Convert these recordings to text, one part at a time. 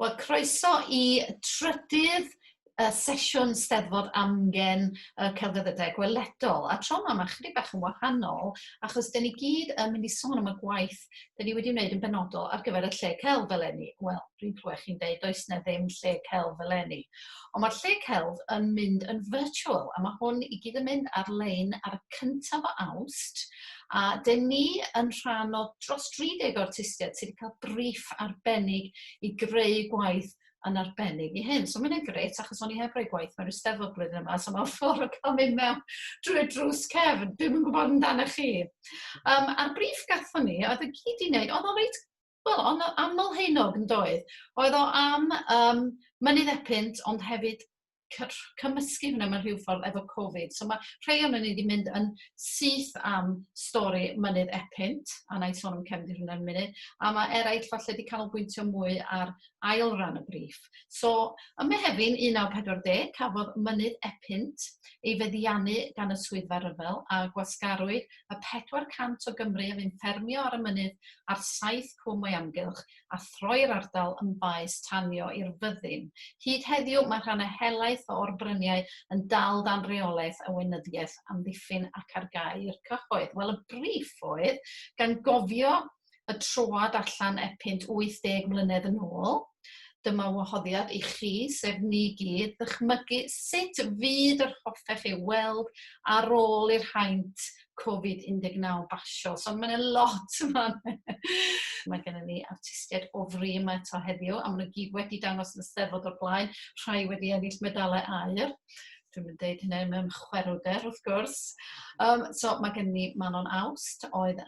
Wel, croeso I trydydd sesiwn Steddfod Amgen Celfyddydau Gweledol. A tro yma chydig bach yn wahanol, achos dyn ni gyd yn mynd I sôn am y gwaith dyn ni wedi wneud yn benodol ar gyfer y lle celf eleni. Wel, dwi'n clywed chi'n deud, does na ddim lle celf eleni. Ond mae'r lle celf yn mynd yn virtual, a mae hwn I gyd yn mynd ar-lein ar y cyntaf o Awst. A dyn ni yn rhan o dros 30 o artistiaid sydd wedi cael brief arbennig I greu gwaith yn arbennig I hyn. So mae'n grêt, achos o'n I heb roi gwaith mewn Eisteddfod blwyddyn yma, so mae'n ffordd o cael mynd mewn drwy drws cefn. Dwi'n yn gwybod amdano chi. A'r brief gathon ni, oedd y gyd I wneud, oedd o'n reit, wel, o'n aml heinog yn doedd. Oedd o am mynydd Epynt, ond hefyd cymysgu hwnna mewn rhyw ffordd efo Covid. So mae rhai o'n ni wedi mynd yn syth am stori mynydd Epynt, a na I sôn am cefndir hwnna'n munud, a mae eraill falle wedi canolbwyntio mwy ar ail ran y brief. So, ym Mehefin 1940, cafodd mynydd Epynt ei feddiannu gan y swyddfa ryfel a gwasgarwyd y 400 o Gymru a fynd ffermio ar y mynydd ar 7 cwm o'i amgylch a throi'r ardal yn faes tanio i'r fyddin. Hyd heddiw mae rhan y helaeth o orbryniau yn dal dan reolaeth y weinyddiaeth amddiffyn ac ar gair cyhoedd. Wel, y brief oedd gan gofio y troad allan Epynt 80 mlynedd yn ôl. Dyma wahoddiad I chi, sef ni gyd, ddychmygu sut fydd yr hoffech ei weld ar ôl i'r haint Covid-19 basio. So mae'n lot yma. Mae gennym ni artistiaid ofri yma eto heddiw, a maen nhw gyd wedi dangos yn y Steddfod o'r blaen, rhai wedi ennill medalau aur. Dwi'n mynd deud hynny mewn chwerwder, wrth gwrs. So mae gen ni Manon Awst, oedd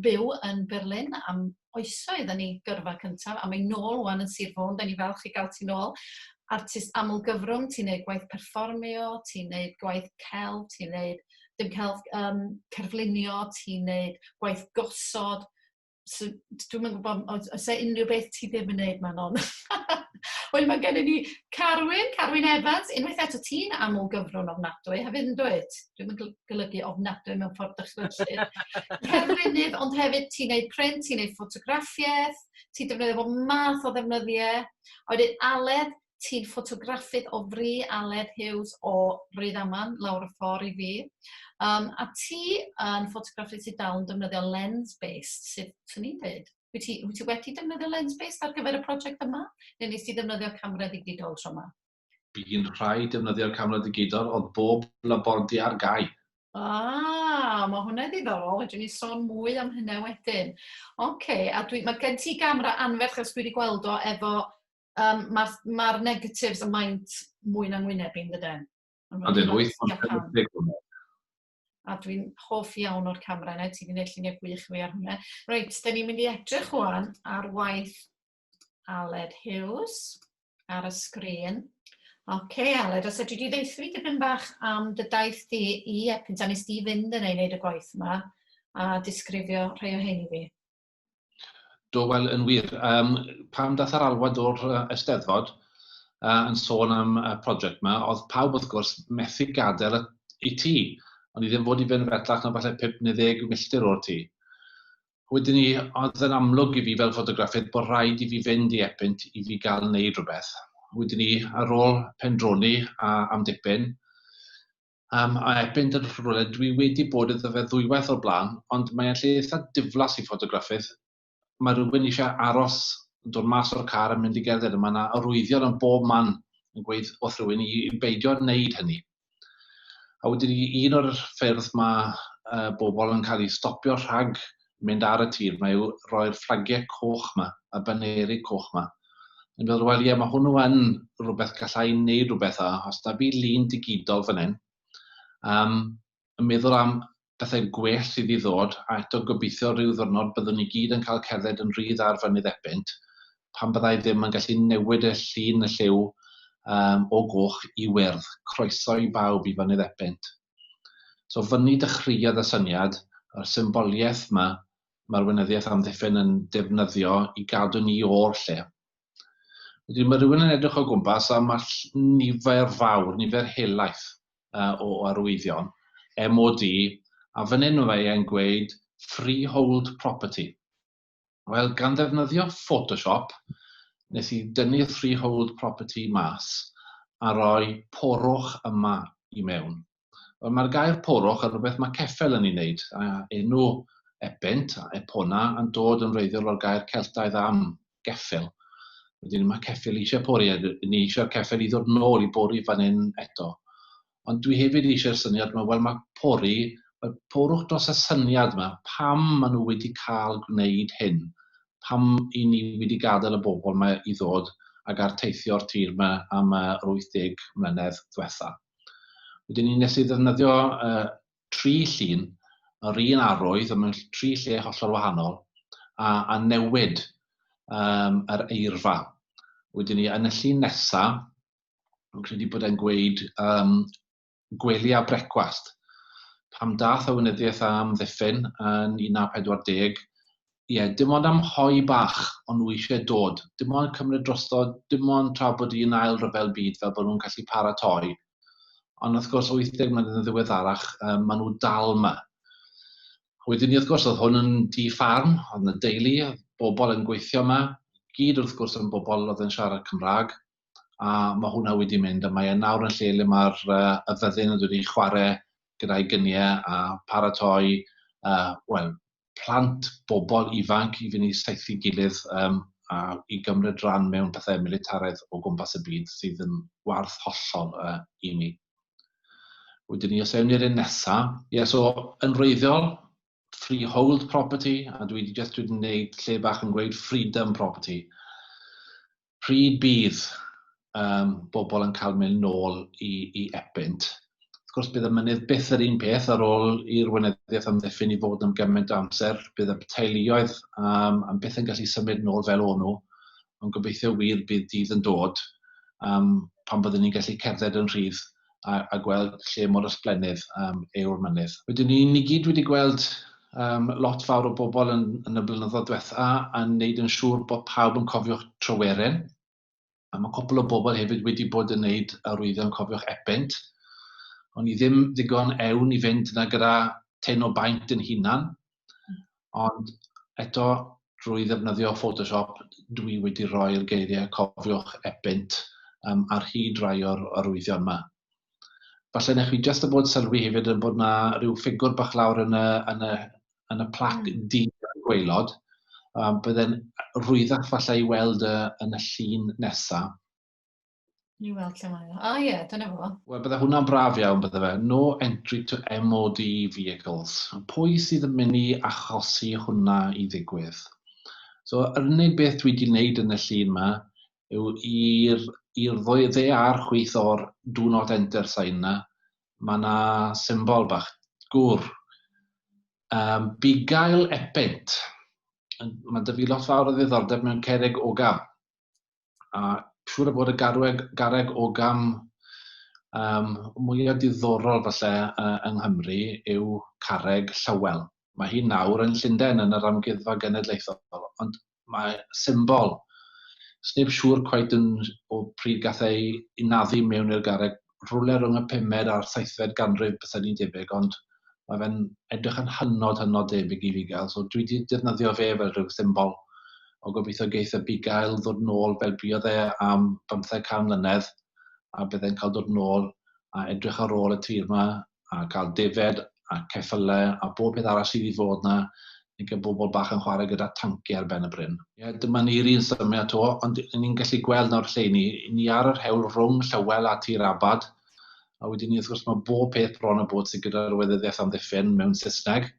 byw yn Berlin am oesoedd yn ei gyrfa cyntaf, a mae nôl wan yn Sir Fôn, da ni falch I gael ti nôl. Artist aml gyfrwng, ti'n neud gwaith perfformio, ti'n neud gwaith celf, ti'n neud dim celf cerflunio, ti'n neud gwaith gosod. So, dwi'n gwybod, oes unrhyw beth ti ddim yn neud, Manon? Wel, mae gennym ni Carwyn Evans, unwaith eto ti'n aml gyfrwng ofnadwy, hefyd yn dweud. Dwi'n golygu ofnadwy mewn ffordd dychmygu. Cerflunydd, ond hefyd ti'n neud print, ti'n neud ffotograffiaeth, ti'n defnyddio fo math o ddefnyddiau. A wedyn Aled, ti'n ffotograffydd o fri Aled Hughes o Rhydaman, lawr y ffordd I fi. A ti yn ffotograffydd sydd dal yn defnyddio lens-based, sut swn i'n dweud? Wyt ti wedi defnyddio lens-based ar gyfer y prosiect yma? Neu nes ti defnyddio camera digidol tro yma? By'n rhai defnyddio'r camera digidol, oedd bob labordy ar gau. Mae hwnna ddiddorol, wedyn ni sôn mwy am hynna wedyn. Oce, a mae gen ti gamera anferth os dwi wedi gweld o efo, mae'r negatives yn maint mwy na ngwyneb i'n dydyn. A dyn 8. A dwi'n hoff iawn o'r camera yna, ti wedi gwneud lluniau gwych fi ar hwnna. Reit, da ni'n mynd I edrych wan ar waith Aled Hughes ar y sgrin. Oce, Aled, os ydw I wedi ddeithio fi dipyn bach am dy daith di I Epynt, a nes di fynd yn ei wneud y gwaith yma, a disgrifio rhai o hyn I fi. Do, wel, yn wir. Pam dath yr alwad o'r Eisteddfod yn sôn am y prosiect yma, oedd pawb wrth gwrs methu gadael I tŷ. Ond I ddim fod I fynd fetlach na falle 5 neu 10 milltir o'r tŷ. Wedyn ni, oedd yn amlwg I fi fel ffotograffydd bod rhaid I fi fynd I Epynt I fi gael wneud rhywbeth. Wedyn ni, ar ôl pendroni am dipyn, a Epynt yn rhywle, dwi wedi bod iddo fe ddwywaith o'r blaen, ond mae'n lle eitha diflas I ffotograffydd. Mae rhywun eisiau aros, dod mas o'r car yn mynd I gerdded yma, na arwyddion yn bob man yn gweud wrth rhywun I beidio wneud hynny. A wedyn ni, un o'r ffyrdd mae bobl yn cael ei stopio rhag mynd ar y tir, mae yw roi'r fflagiau coch yma, y baneri coch yma. Yn meddwl, wel, ie, mae hwnnw yn rhywbeth gallai wneud rhywbeth a, os da fi lun digidol fan hyn. Yn meddwl am bethau gwell sydd I ddod, a eto gobeithio rhyw ddwrnod byddwn ni gyd yn cael cerdded yn rhydd ar fynydd Epynt, pan byddai ddim yn gallu newid y llun y lliw o goch I wyrdd, croeso I bawb I fynydd Epynt. So fyny dechreuodd y syniad, yr symboliaeth yma, mae'r weinyddiaeth amddiffyn yn defnyddio I gadw ni o'r lle. Wedyn mae rhywun yn edrych o gwmpas a mae nifer fawr, nifer helaeth o arwyddion, MOD, a fan hyn mae'n gweud freehold property. Wel, gan ddefnyddio Photoshop, nes i dynnu'r freehold property mas a roi porwch yma i mewn. Mae'r gair porwch yn rhywbeth mae ceffel yn ei wneud. Enw Epynt, Epona, yn dod yn wreiddiol o'r gair Celtaidd am geffil. Wedyn mae ceffil eisiau pori, ni eisiau'r ceffil i ddod nôl i bori fan hyn eto. Ond dwi hefyd eisiau'r syniad yma, wel mae porwch dros y syniad yma, pam maen nhw wedi cael gwneud hyn, pam i ni wedi gadael y bobl yma i ddod ac arteithio'r tir yma am 80 mlynedd diwetha. Wedyn ni nes i ddefnyddio 3 llun, yr un arwydd, mewn 3 lle hollol wahanol, a newid yr eirfa. Wedyn ni yn y llun nesaf, yn credu bod e'n gweud gwely a brecwast. Pam dath y wynyddiaeth am ddiffyn yn 1940, dim ond am hoi bach ond nhw eisiau dod. Dim ond cymryd drosto, dim ond tra bod i'n ail ryfel byd fel bod nhw'n gallu paratoi. Ond wrth gwrs 80 mlynedd yn ddiweddarach, maen nhw dal yma. Wedyn ni wrth gwrs oedd hwn yn di-ffarm, oedd yna deulu, bobl yn gweithio yma, gyd wrth gwrs yn bobl oedd yn siarad Cymraeg, a mae hwnna wedi mynd, a mae nawr yn lle le mae'r y fyddin yn dod i chwarae gyda'i gyniau a paratoi plant, bobl ifanc i fynd i saethu gilydd a i gymryd rhan mewn pethau militaraidd o gwmpas y byd sydd yn warth hollol i mi. Wedyn ni, os ewn ni'r un nesaf, so yn wreiddiol, freehold property, a dwi wedi gwneud lle bach yn gweud freedom property. Pryd bydd bobl yn cael mynd nôl i Epynt. Wrth gwrs, bydd y mynydd byth yr un peth ar ôl i'r wynyddiaeth amddiffyn i fod am gymaint o amser. Bydd y teuluoedd yn byth yn gallu symud nôl fel o'n nhw, ond gobeithio wir bydd dydd yn dod pan byddwn ni'n gallu cerdded yn rhydd a gweld lle mor ysblenydd yw'r mynydd. Wedyn ni gyd wedi gweld lot fawr o bobl yn y blynyddoedd diwetha yn wneud yn siŵr bod pawb yn cofio'ch Tryweryn. A mae cwpl o bobl hefyd wedi bod yn wneud arwyddion cofiwch Epynt. Ond i ddim ddigon ewn i fynd yna gyda ten o baint yn hunan. Ond eto, drwy ddefnyddio Photoshop, dwi wedi rhoi'r geiriau cofiwch Epynt ar hyd rai o'r arwyddion yma. Falle nech chi jyst yn bod sylwi hefyd yn bod yna rhyw ffigwr bach lawr yn y plac di gwaelod. Byddai'n rwyddach falle i weld yn y llun nesaf. I weld lle mae o. Dyna fo. Wel, byddai hwnna'n braf iawn, byddai fe. No entry to MOD vehicles. Pwy sydd yn mynd i achosi hwnna i ddigwydd? So, yr unig beth dwi wedi wneud yn y llun yma yw i'r dde a'r chwith o'r do not enter sign yna, mae yna symbol bach, gŵr. Bugail Epynt. Mae dy fi lot fawr o ddiddordeb mewn cerrig ogam. A siŵr o bod y garreg ogam mwyaf diddorol falle yng Nghymru yw carreg Llywel. Mae hi nawr yn Llundain yn yr amgueddfa genedlaethol, ond mae symbol. Sneb siŵr cweit o pryd gath ei unaddu mewn i'r garreg, rhywle rhwng y 5fed a'r 7fed ganrif beth ni'n debyg, ond mae fe'n edrych yn hynod debyg i fi gael. So dwi wedi defnyddio fe fel rhyw symbol o gobeithio geith y bugail ddod nôl fel buodd e am 500 mlynedd a byddai'n cael dod nôl a edrych ar ôl y tir yma a cael defed a ceffylau a bob beth arall sydd i fod yna neu gael bobl bach yn chwarae gyda tanciau ar ben y bryn. Dyma ni'r un symiad to, ond ni'n gallu gweld nawr lle ni ar yr hewl rhwng Llywel a Tir Abad, a wedyn ni wrth gwrs mae bob peth bron y bod sydd gyda'r wleidyddiaeth amddiffyn mewn Saesneg.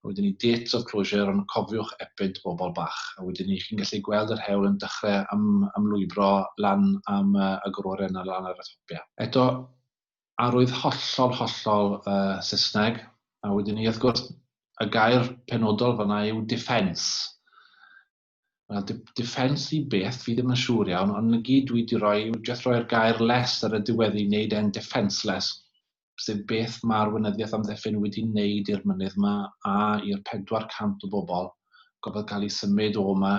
A wedyn ni dates of closure yn cofiwch Epynt bobl bach, a wedyn ni chi'n gallu gweld yr hewl yn dechrau am lwybro lan am y groren a lan ar y topia. Eto, arwydd hollol Saesneg, a wedyn ni wrth gwrs y gair penodol fanna yw defence. Defence i beth, fi ddim yn siŵr iawn, ond y gyd dwi wedi rhoi yw jyst rhoi'r gair less ar y diwedd i wneud e'n defenceless, sydd beth mae'r wynyddiaeth amddiffyn wedi wneud i'r mynydd yma a i'r 400 o bobl gofod cael ei symud o yma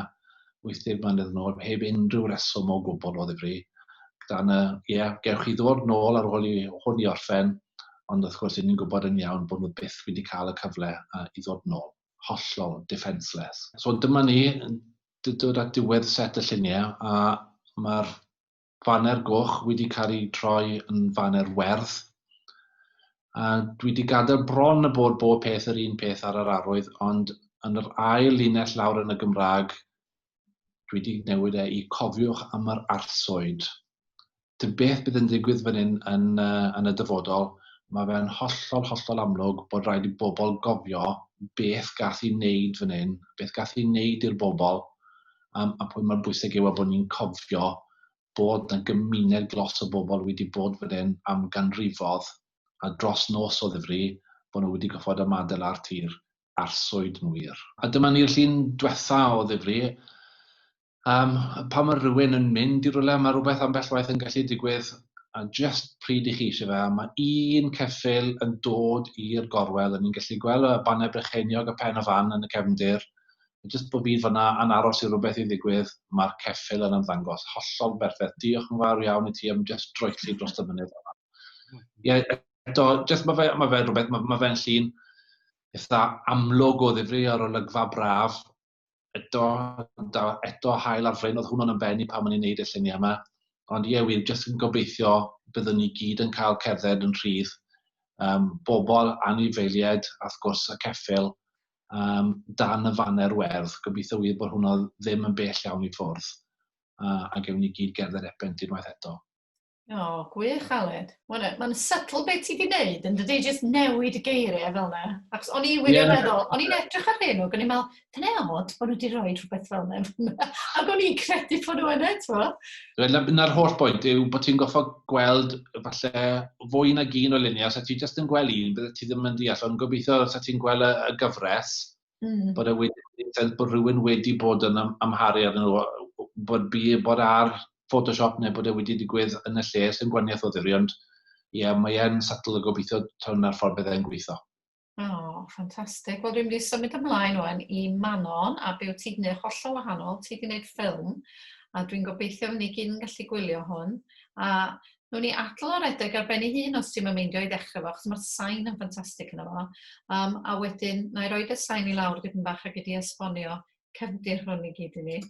80 mlynedd nôl, heb unrhyw reswm o gwbl o ddifri. Gewch chi ddod nôl ar ôl i hwn i orffen, ond wrth gwrs ni'n gwybod yn iawn bod nhw byth wedi cael y cyfle i ddod nôl. Hollol defenceless. So dyma ni, dod at diwedd set y lluniau, a mae'r faner goch wedi cael ei troi yn faner werdd. A dwi wedi gadael bron y bod bob peth yr un peth ar yr arwydd, ond yn yr ail linell lawr yn y Gymraeg, dwi wedi newid i cofiwch am yr arswyd. Dim beth bydd yn digwydd fan hyn yn y dyfodol, mae fe'n hollol amlwg bod rhaid i bobl gofio beth gath i wneud fan hyn, beth gath i wneud i'r bobl, a pwy mae'r bwysig yw bod ni'n cofio bod na gymuned glos o bobl wedi bod fan hyn am ganrifodd, a dros nos o ddifri, bod nhw wedi goffod ymadael ar tir arswyd yn wir. A dyma ni'r llun diwetha o ddifri. Pan mae rhywun yn mynd i rywle, mae rhywbeth ambell waith yn gallu digwydd, a just pryd i chi eisiau fe, mae un ceffyl yn dod i'r gorwel, a ni'n gallu gweld y banau Brycheiniog y pen y fan yn y cefndir. Just bod byd fyna yn aros i rhywbeth i ddigwydd, mae'r ceffyl yn ymddangos. Hollol berffaith. Diolch yn fawr iawn i ti am just droelli dros y mynydd yma. Ie, eto, just mae fe rhywbeth, mae fe'n llun eitha amlwg o ddifri ar olygfa braf. Eto hael ar frein, oedd hwnnw'n yn benni pan ma'n i'n neud y lluniau yma. Ond ie, wir, just yn gobeithio byddwn ni gyd yn cael cerdded yn rhydd. Bobl anifeiliaid, a wrth gwrs y ceffyl, dan y faner werdd. Gobeithio wir bod hwnna ddim yn bell iawn i ffwrdd. A gewn ni gyd gerdded epent unwaith eto. O, gwych, Aled. Mae'n subtle beth ti wedi gwneud, yn dydy jyst newid y geiriau fel yna. Ac o'n i wedi meddwl, o'n i'n edrych ar hyn, o'n i'n meddwl, dyna od bod nhw wedi rhoi rhywbeth fel yna. Ac o'n i'n credu bod nhw yn eto. Na'r holl bwynt yw bod ti'n goffo gweld falle fwy nag un o luniau, sa ti jyst yn gweld un, bydde ti ddim yn deall, ond gobeithio sa ti'n gweld y gyfres, bod rhywun wedi bod yn amharu arnyn nhw, bod ar Photoshop neu bod e wedi digwydd yn y lle sy'n gwaniaeth o ddifri, ond ie, mae e'n subtle o gobeithio tawn ar ffordd byddai'n gweithio. O, ffantastig. Wel, dwi'n mynd i symud ymlaen o'n i Manon, a be wyt ti wedi gwneud hollol wahanol, ti wedi gwneud ffilm, a dwi'n gobeithio ni gyd yn gallu gwylio hwn. A nhw'n ni adl o'r edrych ar ben ei hun os ti'n meindio i ddechrau fo, achos mae'r sain yn ffantastig yna fo. A wedyn, na i roed y sain i lawr dipyn bach ac wedi esbonio cefndir hwn i gyd i ni.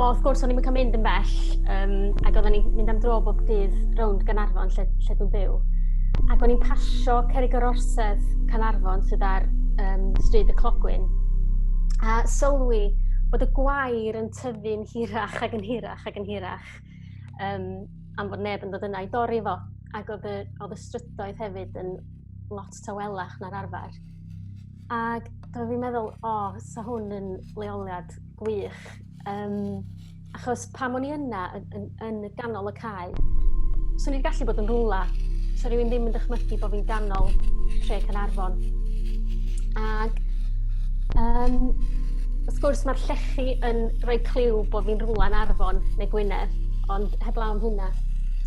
Wrth gwrs, o'n i'n cael mynd yn bell, ac oedden ni'n mynd am dro bob dydd rownd Gaernarfon lle dwi'n byw. Ac o'n i'n pasio cerrig yr orsedd Caernarfon sydd ar stryd y Clogwyn. A sylwi bod y gwair yn tyfu'n hirach ac yn hirach ac yn hirach, am fod neb yn dod yna i dorri fo. Ac oedd y strydoedd hefyd yn lot tawelach na'r arfer. Ac doedd fi'n meddwl, sa hwn yn leoliad gwych. Achos pam o'n i yna yn ganol y cae, swn i'n gallu bod yn rwla. So rhywun ddim yn dychmygu bod fi'n ganol lle Caernarfon. Ac wrth gwrs mae'r llechi yn rhoi cliw bod fi'n rwla yn Arfon neu Gwynedd, ond heblaw am hynna,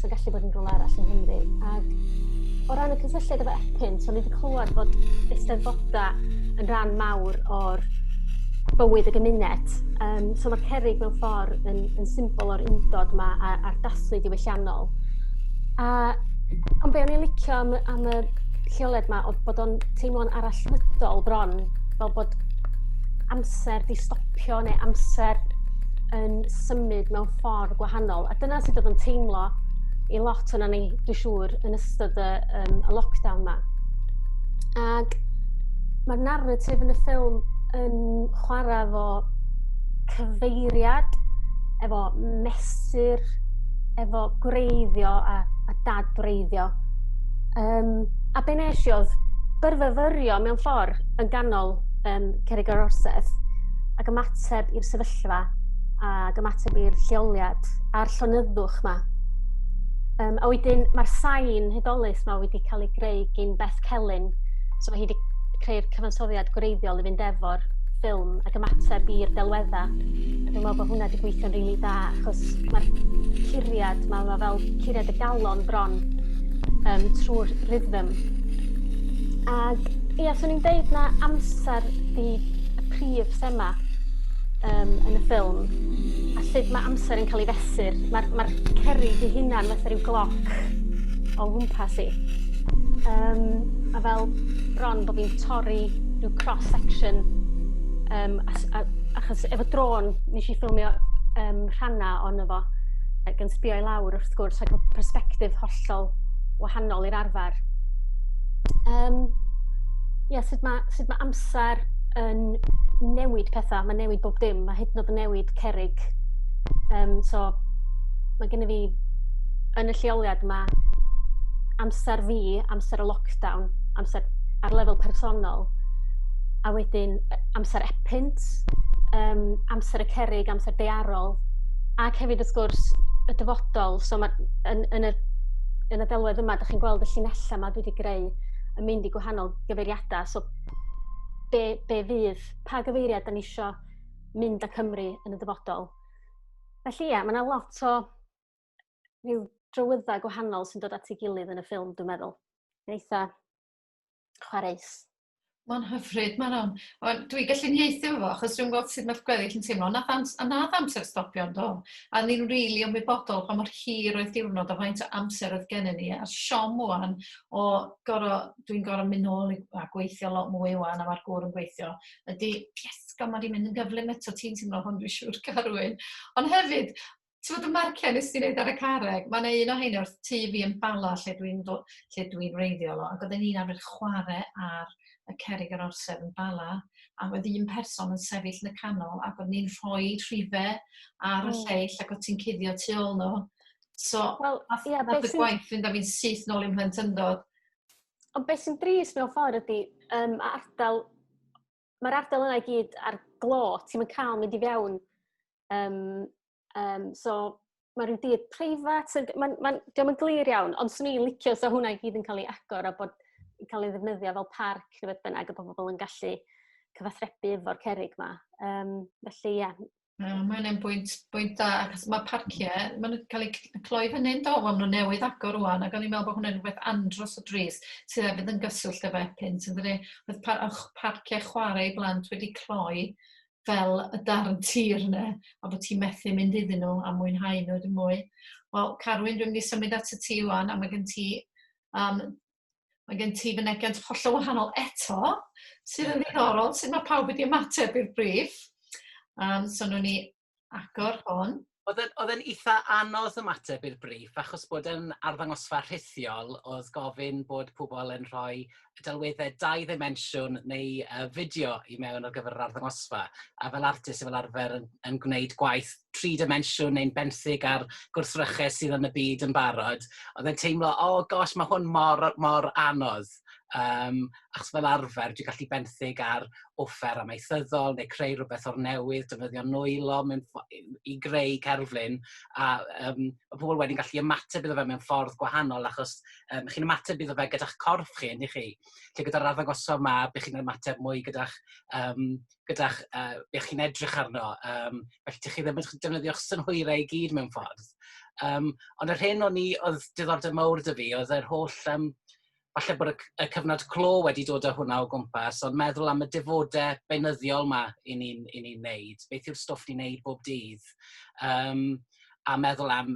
so'n gallu bod yn rwla arall yn Nghymru. Ac o ran y cysylltiad efo Epyn, so ni wedi clywed bod eisteddfoda yn rhan mawr o'r bywyd y gymuned. So mae'r cerrig mewn ffordd yn symbol o'r undod yma a'r dathlu diwylliannol. Ond be o'n i'n licio am y lleoliad yma oedd bod o'n teimlo'n arallmydol bron, fel bod amser di stopio neu amser yn symud mewn ffordd gwahanol. A dyna sydd oedd yn teimlo i lot yna ni, dwi'n siŵr, yn ystod y lockdown yma. Ac mae'r narratif yn y ffilm yn chwarae efo cyfeiriad, efo mesur, efo gwreiddio a dadbreiddio. A be nes i oedd byrfyfyrio mewn ffordd yn ganol cerrig yr orsedd ac ymateb i'r sefyllfa ac ymateb i'r lleoliad a'r llonyddwch yma. A wedyn mae'r sain hydolus yma wedi cael ei greu gan Beth Celyn, so mae hi wedi creu'r cyfansoddiad gwreiddiol i fynd efo'r ffilm ac ymateb i'r delweddau. A dwi'n meddwl bod hwnna wedi gweithio'n rili da, achos mae'r curiad yma, mae fel curiad y galon bron trwy'r rhythm. Ac ia, so ni'n deud na amser di y prif thema yn y ffilm, a sut mae amser yn cael ei fesur. Mae'r cerrig ei hunan fatha rhyw gloc o gwmpas i. A fel bron bod fi'n torri rhyw cross-section, achos efo drôn nes i ffilmio rhannau ond efo, ac yn sbio i lawr wrth gwrs, ac o perspektif hollol wahanol i'r arfer. Sut mae amser yn newid pethau, mae'n newid bob dim, mae hyd yn oed yn newid cerrig. So mae gen i fi yn y lleoliad yma amser fi, amser y lockdown, amser ar lefel personol, a wedyn amser epynt, amser y cerrig, amser daearol, ac hefyd wrth gwrs y dyfodol. So yn y delwedd yma, ydych chi'n gweld y llinellau yma dwi wedi greu yn mynd i gwahanol gyfeiriadau. So be fydd, pa gyfeiriad da ni isio mynd â Cymru yn y dyfodol. Felly ia, mae yna lot o rhyw drywyddau gwahanol sy'n dod at ei gilydd yn y ffilm, dwi'n meddwl. Yn eitha chwaraeus. Mae'n hyfryd, mae'n Dwi'n gallu nieithu efo, achos dwi'n gweld sut mae'r gweddill yn teimlo. Nath amser stopio do. A ni'n rili ymwybodol pa mor hir oedd diwrnod a faint o amser oedd gennym ni. A siom wan o dwi'n gorau mynd nôl a gweithio lot mwy wan a mae'r gŵr yn gweithio. Ydy, yes, mae di mynd yn gyflym eto, ti'n teimlo hwn dwi'n siŵr Carwyn. Ond hefyd, ti'n fod y marciau nes ti'n neud ar y carreg, mae'n un o hyn wrth tu fi yn Bala lle dwi'n reiddiol o, ac oedd un arfer chwarae ar y cerrig yr orsedd yn Bala, a oedd un person yn sefyll yn y canol, ac oedd ni'n rhoi rhifau ar y lleill, ac oedd ti'n cuddio tu ôl nhw. So, nath y gwaith fynd a fi'n syth nôl i'n plentyndod. Ond beth sy'n dris mewn ffordd ydy, mae'r ardal yna i gyd ar glo, ti'n cael mynd i fewn. So, mae rhyw dyd preifat, diolch yn glir iawn, ond swn i'n licio so hwnna i gyd yn cael ei agor a bod yn cael ei ddefnyddio fel parc neu beth bynnag a bod pobl yn gallu cyfathrebu efo'r cerrig yma. Felly, ia. Mae'n ein bwynt da, achos mae parciau, maen nhw'n cael eu cloi fyny'n do, maen nhw'n newydd agor rwan, ac o'n i'n meddwl bod hwnna'n rhywbeth andros o dris sydd hefyd yn gyswllt efo epynt. Oedd parciau chwarae i blant wedi cloi fel y darn tir yna, a bod ti'n methu mynd iddyn nhw a mwynhau nhw ddim mwy. Wel, Carwyn, dwi'n mynd i symud at y ti wan, a mae gen ti fynegiant hollol wahanol eto, sydd yn ddiddorol, sydd mae pawb wedi ymateb i'r briff. So nhw'n ni agor hwn. Oedd yn eitha anodd ymateb i'r briff, achos bod yn arddangosfa rhithiol, oedd gofyn bod pobl yn rhoi delweddau 2 dimensiwn neu fideo i mewn ar gyfer yr arddangosfa. A fel artist fel arfer yn gwneud gwaith 3 dimensiwn neu'n benthyg ar gwrthrychau sydd yn y byd yn barod, oedd yn teimlo, gosh, mae hwn mor anodd. Achos fel arfer, dwi'n gallu benthyg ar offer amaethyddol neu creu rhywbeth o'r newydd, defnyddio nwylo i greu cerflun, a mae pobl wedi'n gallu ymateb iddo fe mewn ffordd gwahanol, achos chi'n ymateb iddo fe gyda'ch corff chi, yndych chi? Lle gyda'r arddangosfa yma, bych chi'n ymateb mwy gyda'ch bych chi'n edrych arno, felly chi ddim yn defnyddio'ch synhwyrau i gyd mewn ffordd. Ond yr hyn oedd diddordeb mawr dy fi, oedd yr holl falle bod y cyfnod clo wedi dod â hwnna o gwmpas, ond meddwl am y difodau beunyddiol yma i ni'n neud. Beth yw'r stwff ni'n neud bob dydd. A meddwl am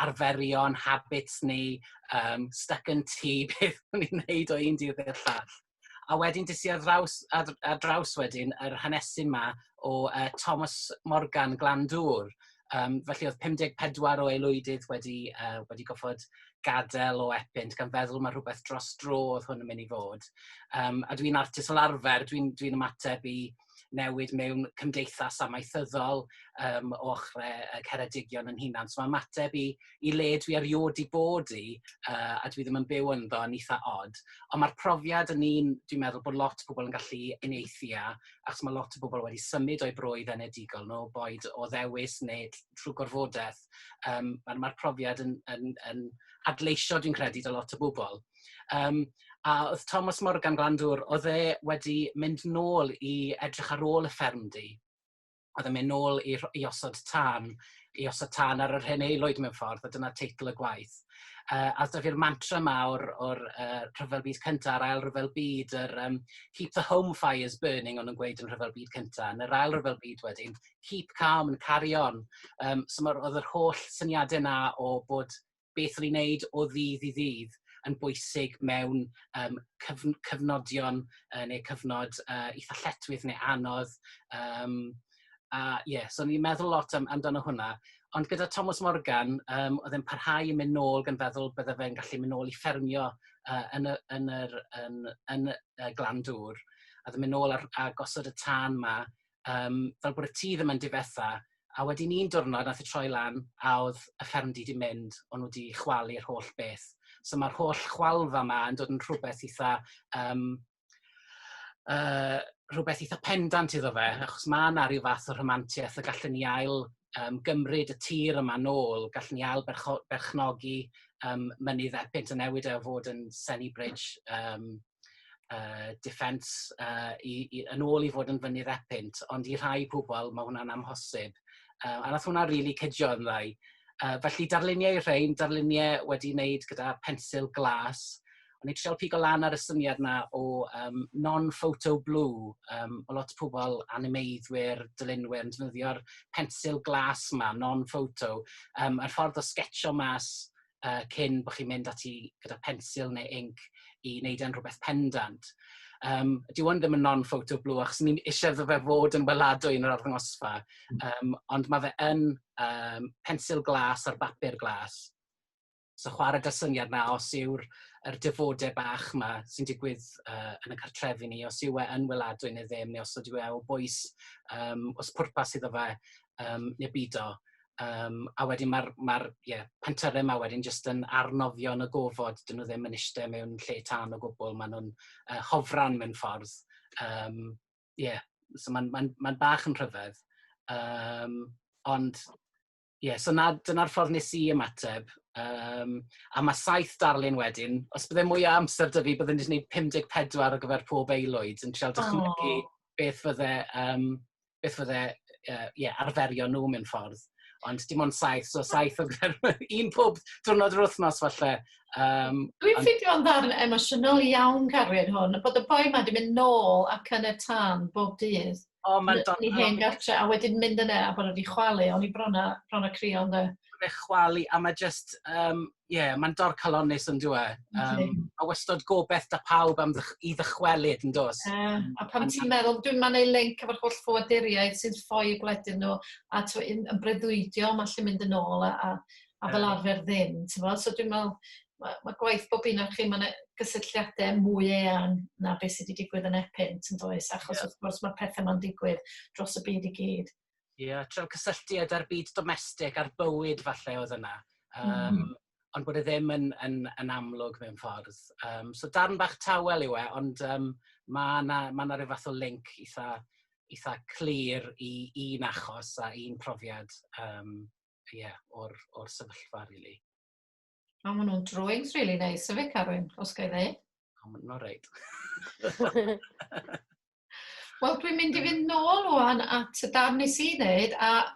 arferion, habits ni, stuck yn tŷ, beth ni'n neud o un dydd i'r llall. A wedyn dis i ar draws wedyn yr hanesu yma o Thomas Morgan Glandŵr, Felly oedd 54 o aelwydydd wedi goffod gadael o Epynt, gan feddwl mae rhywbeth dros dro oedd hwn yn mynd i fod. A dwi'n artist fel arfer, dwi'n ymateb i newid mewn cymdeithas amaethyddol o ochrau Ceredigion yn hunan. So mae ymateb i le dwi eriod i bod i, a dwi ddim yn byw ynddo yn eitha odd. Ond mae'r profiad yn dwi'n meddwl bod lot o bobl yn gallu unieithia, achos mae lot o bobl wedi symud o'i brwydd enedigol nhw, boed o ddewis neu trwy gorfodaeth. Mae'r profiad yn adleisio, dwi'n credu, â lot o bobl. A oedd Thomas Morgan Glandwr, oedd e wedi mynd nôl i edrych ar ôl y ffermdy. Oedd e'n mynd nôl i osod tân ar yr hen aelwyd mewn ffordd, a dyna teitl y gwaith. A oedd fi'r mantra mawr o'r Rhyfel Byd Cyntaf, yr ail Rhyfel Byd, Keep the Home Fires Burning, ond yn gweud yn Rhyfel Byd Cyntaf, yn yr ail Rhyfel Byd wedyn, Keep Calm and Carry On. So oedd yr holl syniadau yna o bod beth o'n i'n neud o ddydd i ddydd yn bwysig mewn cyfnodion neu cyfnod eitha lletwydd neu anodd. So ni'n meddwl lot amdano hwnna. Ond gyda Thomas Morgan, oedd e'n parhau i mynd nôl gan feddwl bydde fe'n gallu mynd nôl i ffermio yn Glandwr. A oedd e'n mynd nôl a gosod y tân yma, fel bod y tŷ ddim yn difetha. A wedyn un diwrnod nath troi lan, a oedd y ffermdy di mynd, ond nhw wedi chwalu'r holl beth. So mae'r holl chwalfa yma yn dod yn rhywbeth eitha pendant iddo fe, achos mae yna rhyw fath o rhomantiaeth a gallwn ni ail gymryd y tir yma nôl, gallwn ni ail berchnogi mynydd Epynt yn newid o fod yn Senny Bridge Defence yn ôl i fod yn fynydd Epynt, ond i rhai pobl mae hwnna'n amhosib. A nath hwnna rili cydio yn ddau. Felly darluniau wedi wneud gyda pensil glas. O'n i trial pigo lan ar y syniad yna o non-photo blue. O lot o pobl animeiddwyr, dylunwyr yn defnyddio'r pensil glas yma, non-photo. Yr ffordd o sketcho mas cyn bod chi'n mynd ati gyda pensil neu ink i wneud e'n rhywbeth pendant. Dyw hwn ddim yn non-photo blue, achos ni'n eisiau iddo fe fod yn weladwy yn yr arddangosfa. Ond mae fe yn pensil glas ar bapur glas. So chwarae dy syniad na, os yw'r dyfodau bach yma sy'n digwydd yn y cartrefi ni, os yw e yn weladwy neu ddim, neu os yw e o bwys, os pwrpas iddo fe neu byd o. A wedyn mae'r pentyrau yma wedyn jyst yn arnofio yn y gofod, dyn nhw ddim yn eistedd mewn lle tân o gwbl, maen nhw'n hofran mewn ffordd. So mae'n bach yn rhyfedd. Ond, so dyna'r ffordd nes i ymateb. A mae 7 darlun wedyn, os bydde mwy o amser dy fi, byddai'n gwneud 54 ar gyfer pob aelwyd, yn trial dychmygu beth fydde arferio nhw mewn ffordd. Ond dim ond 7, so 7 o gyfer un pob diwrnod yr wythnos falle. Dwi'n ffidio yn ddarn emosiynol iawn Carwyn hwn, bod y boi yma di mynd nôl ac yn y tân bob dydd. Ni hen gartre, a wedyn mynd yna a bod wedi chwalu, ond i bron a crio ynddo. Chwalu, a mae just, mae'n dor calonus yn dwi. A wastod gobeith da pawb i ddychwelyd yn dos. A pan ti'n meddwl, dwi'n ma'n ei link efo'r holl ffoaduriaid sy'n ffoi gwledydd nhw, a yn breuddwydio, mae'n lle mynd yn ôl, a fel arfer ddim. So dwi'n meddwl, mae gwaith bob un o'r chi, mae'n gysylltiadau mwy eang na beth sydd wedi digwydd yn Epynt yn does, achos wrth gwrs mae'r pethau ma'n digwydd dros y byd i gyd. Trwy'r cysylltiad ar byd domestig, ar bywyd falle oedd yna. Ond bod e ddim yn amlwg mewn ffordd. So darn bach tawel yw e, ond mae yna rhyw fath o link eitha clir i un achos a un profiad o'r sefyllfa, really. A maen nhw'n drawings really nice, efo Carwyn, os gael ei. No reit. Wel, dwi'n mynd i fynd nôl rwan at y darn nes i wneud, a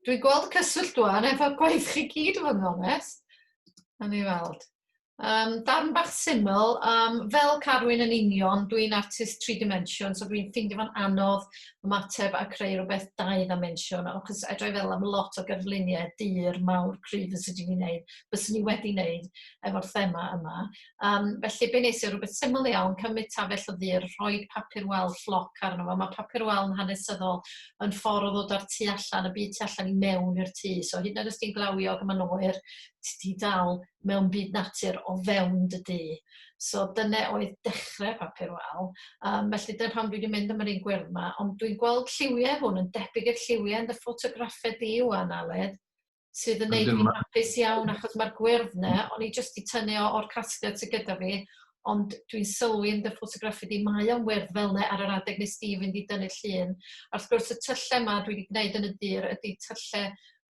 dwi'n gweld cyswllt rwan efo gwaith chi gyd, fod yn onest. A ni weld. Darn bach syml, fel Carwyn yn union, dwi'n artist 3 dimension, so dwi'n ffeindio fo'n anodd ymateb a creu rhywbeth 2 dimension, achos edrych fel am lot o gyfluniau dir mawr cryf ys ydyn ni'n neud, byswn ni wedi wneud efo'r thema yma. Felly, be nes i rhywbeth syml iawn, cymryd tafell o ddir, rhoi papur wal ffloc arno fo. Mae papur wal yn hanesyddol yn ffordd o ddod ar tu allan, y byd tu allan i mewn i'r tŷ. So, hyd yn oed os ti'n glawio ac yma'n oer, ti dal mewn byd natur o fewn dy dŷ. So dyna oedd dechrau papur wal. Felly dyna pam dwi wedi mynd am yr un gwyrdd yma, ond dwi'n gweld lliwiau hwn yn debyg i'r lliwiau yn dy ffotograffau di wan, Aled, sydd yn neud fi'n hapus iawn, achos mae'r gwyrdd yna, o'n i jyst i tynnu o'r casgliad sydd gyda fi, ond dwi'n sylwi yn dy ffotograffi di, mae o'n wyrdd fel yna ar yr adeg nes di fynd i dynnu llun. A wrth gwrs y tyllau yma dwi wedi gwneud yn y dyr ydy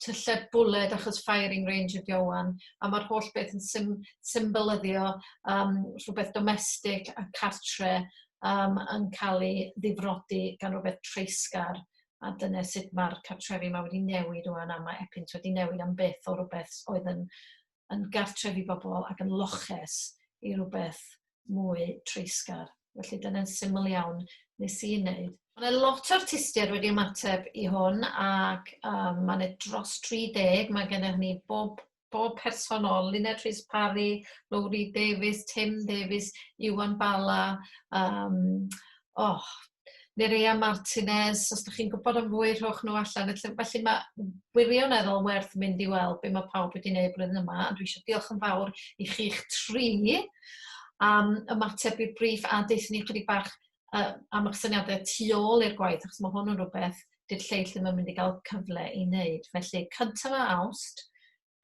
tyllau bwled achos firing range ydi owan, a mae'r holl beth yn symbolyddio rhywbeth domestig a cartre yn cael ei ddifrodi gan rhywbeth treisgar, a dyna sut mae'r cartrefi yma wedi newid owan, a mae Epynt wedi newid am beth o rhywbeth oedd yn gartrefi bobl ac yn loches i rhywbeth mwy treisgar. Felly dyna'n syml iawn nes i'n wneud. Mae lot o artistiaid wedi ymateb i hwn ac mae'n dros 30. Mae gennych ni bob personol, Luned Rhys Parry, Lowri Davies, Tim Davies, Iwan Bala, Nerea Martinez, os ydych chi'n gwybod am fwy rhowch nhw allan. Felly mae wirioneddol werth mynd i weld be mae pawb wedi gwneud blwyddyn yma, a dwi eisiau diolch yn fawr i chi'ch 3 am ymateb i'r briff a deithio ni chydig bach am eich syniadau tu ôl i'r gwaith, achos mae hwn yn rhywbeth dy'r lleill ddim yn mynd i gael cyfle i wneud. Felly, cyntaf o Awst,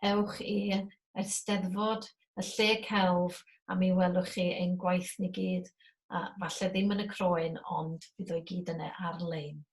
ewch i Eisteddfod y Lle Celf a mi welwch chi ein gwaith ni gyd. Falle ddim yn y croen, ond bydd o'i gyd yna ar-lein.